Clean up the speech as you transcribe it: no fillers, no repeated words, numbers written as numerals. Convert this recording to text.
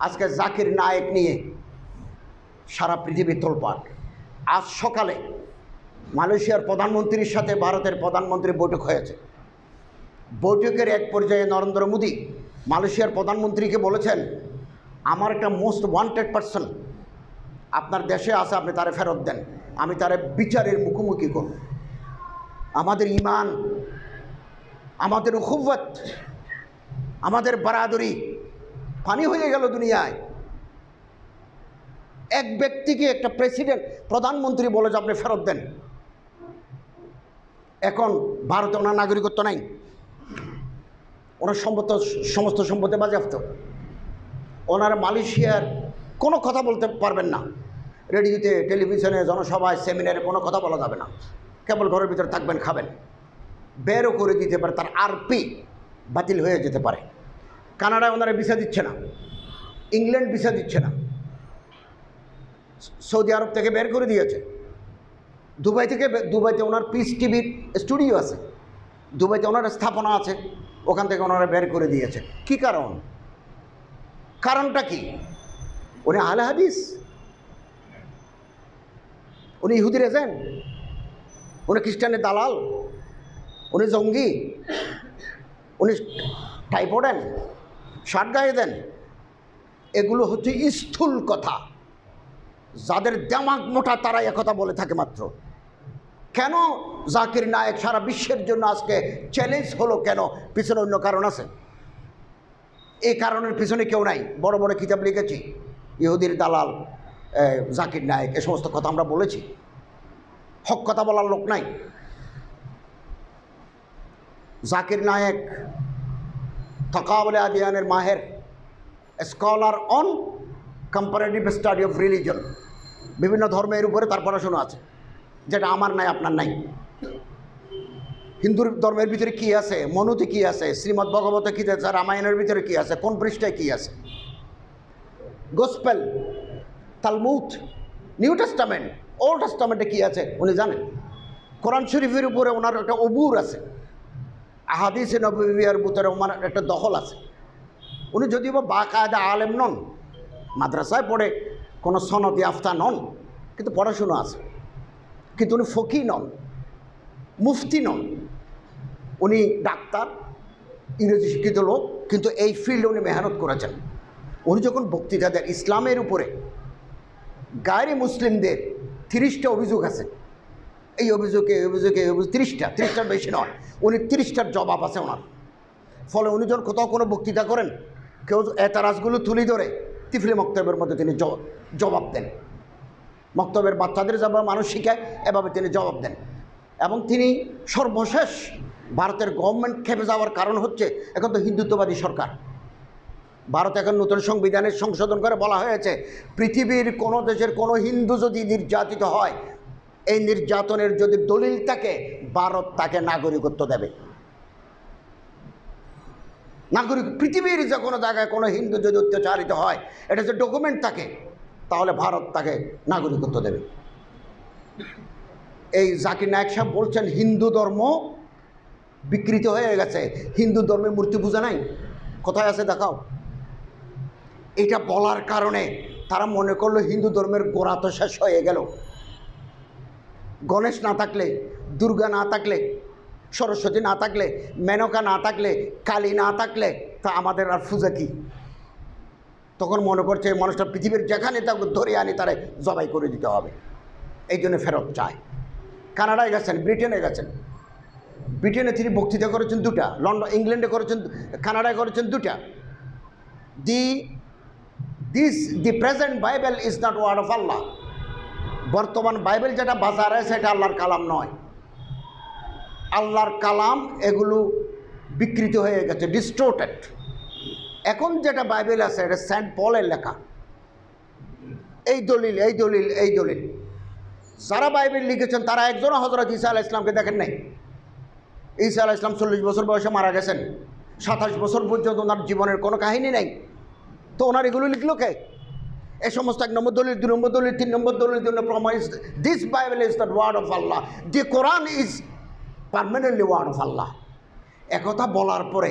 আজকে জাকির নায়েক নিয়ে সারা পৃথিবী তোলপাড়। আজ সকালে মালয়েশিয়ার প্রধানমন্ত্রীর সাথে ভারতের প্রধানমন্ত্রীর বৈঠক হয়েছে। বৈঠকের এক পর্যায়ে নরেন্দ্র মোদী মালয়েশিয়ার প্রধানমন্ত্রীকে বলেছেন, আমার একটা মোস্ট ওয়ান্টেড পারসন আপনার দেশে আছে, আপনি তারে ফেরত দেন, আমি তারে বিচারের মুখোমুখি করব। আমাদের ইমান, আমাদের উখুওয়াত, আমাদের বারাদরি পানি হয়ে গেল দুনিয়ায়। এক ব্যক্তিকে একটা প্রেসিডেন্ট, প্রধানমন্ত্রী বলে যে আপনি ফেরত দেন। এখন ভারতে ওনার নাগরিকত্ব নাই, ওনার সমস্ত সম্পত্তি বাজেয়াপ্ত। ওনার মালয়েশিয়ার কোনো কথা বলতে পারবেন না, রেডিওতে, টেলিভিশনে, জনসভায়, সেমিনারে কোনো কথা বলা যাবে না। কেবল ঘরের ভিতরে থাকবেন, খাবেন। বেরও করে দিতে পারে, তার আরপি বাতিল হয়ে যেতে পারে। কানাডায় ওনারা ভিসা দিচ্ছে না, ইংল্যান্ড ভিসা দিচ্ছে না, সৌদি আরব থেকে বের করে দিয়েছে। দুবাইতে ওনার পিস টিভির স্টুডিও আছে, দুবাইতে ওনার স্থাপনা আছে, ওখান থেকে ওনারা বের করে দিয়েছে। কি কারণ? কারণটা কি? উনি আহলে হাদিস, উনি ইহুদির এজেন্ট, উনি খ্রিস্টানের দালাল, উনি জঙ্গি, উনি টাই পড়েন, শার্ট গায়ে দেন। এগুলো হচ্ছে স্থূল কথা, যাদের দিমাগ মোটা তারা একথা বলে থাকে মাত্র। কেন জাকির নায়েক সারা বিশ্বের জন্য আজকে চ্যালেঞ্জ হলো? কেন? পিছনে অন্য কারণ আছে। এই কারণের পিছনে কেউ নাই। বড় বড় কিতাব লিখেছি, ইহুদির দালাল, জাকির নায়েক, এ সমস্ত কথা আমরা বলেছি। হক কথা বলার লোক নাই। জাকির নায়েক তাকাবুল আদিয়ানের মাহের, scholar on comparative study of religion, বিভিন্ন ধর্মের উপরে তার পড়াশোনা আছে, যেটা আমার নাই, আপনার নাই। হিন্দু ধর্মের ভিতরে কি আছে, মনুতে কি আছে, শ্রীমদ্ ভগবতে কী আছে, রামায়ণের ভিতরে কি আছে, কোন পৃষ্ঠায় কি আছে, Gospel, Talmud, New Testament, Old টেস্টামেন্টে কি আছে উনি জানেন। কোরআন শরীফের উপরে ওনার একটা অবুর আছে, আহাদিসে নববিয়ার ভিতরে ওনার একটা দখল আছে। উনি যদিও বা বাকায়দা আলেম নন, মাদ্রাসায় পড়ে কোনো সনদ ইয়াফতা নন, কিন্তু পড়াশুনো আছে। কিন্তু উনি ফকি নন, মুফতি নন, উনি ডাক্তার, ইংরেজি শিক্ষিত লোক, কিন্তু এই ফিল্ডে উনি মেহনত করেছেন। উনি যখন বক্তৃতা দেন ইসলামের উপরে, গায়রে মুসলিমদের 30টা অভিযোগ আছে। এই অভিযোগে 30টার বেশি নয়, উনি 30টার জবাব আছে ওনার। ফলে উনি যখন কোথাও কোনো বক্তৃতা করেন, কেউ এতারাজগুলো তুলি ধরে তিফলি মক্তবের মধ্যে তিনি জবাব দেন। মক্তবের বাচ্চাদের যেভাবে মানুষ শিখায়, এভাবে তিনি জবাব দেন। এবং তিনি সর্বশেষ ভারতের গভর্নমেন্ট খেপে যাওয়ার কারণ হচ্ছে, এখন তো হিন্দুত্ববাদী সরকার। ভারত এখন নতুন সংবিধানের সংশোধন করে বলা হয়েছে, পৃথিবীর কোনো দেশের কোনো হিন্দু যদি নির্যাতিত হয়, এই নির্যাতনের যদি দলিল থাকে, ভারত তাকে নাগরিকত্ব দেবে। পৃথিবীর যে কোনো জায়গায় কোনো হিন্দু যদি অত্যাচারিত হয়, এটা যে ডকুমেন্ট থাকে, তাহলে ভারত তাকে নাগরিকত্ব দেবে। এই জাকির নায়েক সাহেব বলছেন হিন্দু ধর্ম বিকৃত হয়ে গেছে, হিন্দু ধর্মে মূর্তি পূজা নাই, কোথায় আছে দেখাও। এটা বলার কারণে তারা মনে করলো হিন্দু ধর্মের গোড়া তো শেষ হয়ে গেল। গণেশ না থাকলে, দুর্গা না থাকলে, সরস্বতী না থাকলে, মেনকা না থাকলে, কালী না থাকলে, তা আমাদের আর পূজা কি? তখন মনে করছে এই মানুষটা পৃথিবীর যেখানে তাকে ধরে আনি তারে জবাই করে দিতে হবে। এই জন্য ফেরত চায়। কানাডায় গেছেন, ব্রিটেনে গেছেন। ব্রিটেনে তিনি বক্তৃতা করেছেন 2টা, ইংল্যান্ডে করেছেন, কানাডায় করেছেন 2টা। The present Bible is not word of Allah. বর্তমান বাইবেল যেটা বাজারে, সেটা আল্লাহর কালাম নয়। আল্লাহর কালাম এগুলো বিকৃত হয়ে গেছে, ডিস্টোর্টেড। এখন যেটা বাইবেল আছে, এটা সেন্ট পলের লেখা। এই দলিল। যারা বাইবেল লিখেছেন তারা একজনও হযরত ঈসা আলাইহিস সালামকে দেখেন নাই। ঈসা আলাইহিস সালাম 40 বছর বয়সে মারা গেছেন, 27 বছর পর্যন্ত ওনার জীবনের কোনো কাহিনী নেই। তো ওনার এগুলো লিখলো কে? এই সমস্ত 1 নম্বর দলিল, 2 নম্বর দলিল, 3 নম্বর দলিল, promise this Bible is the word of Allah, the Quran is permanently word of Allah. একথা বলার পরে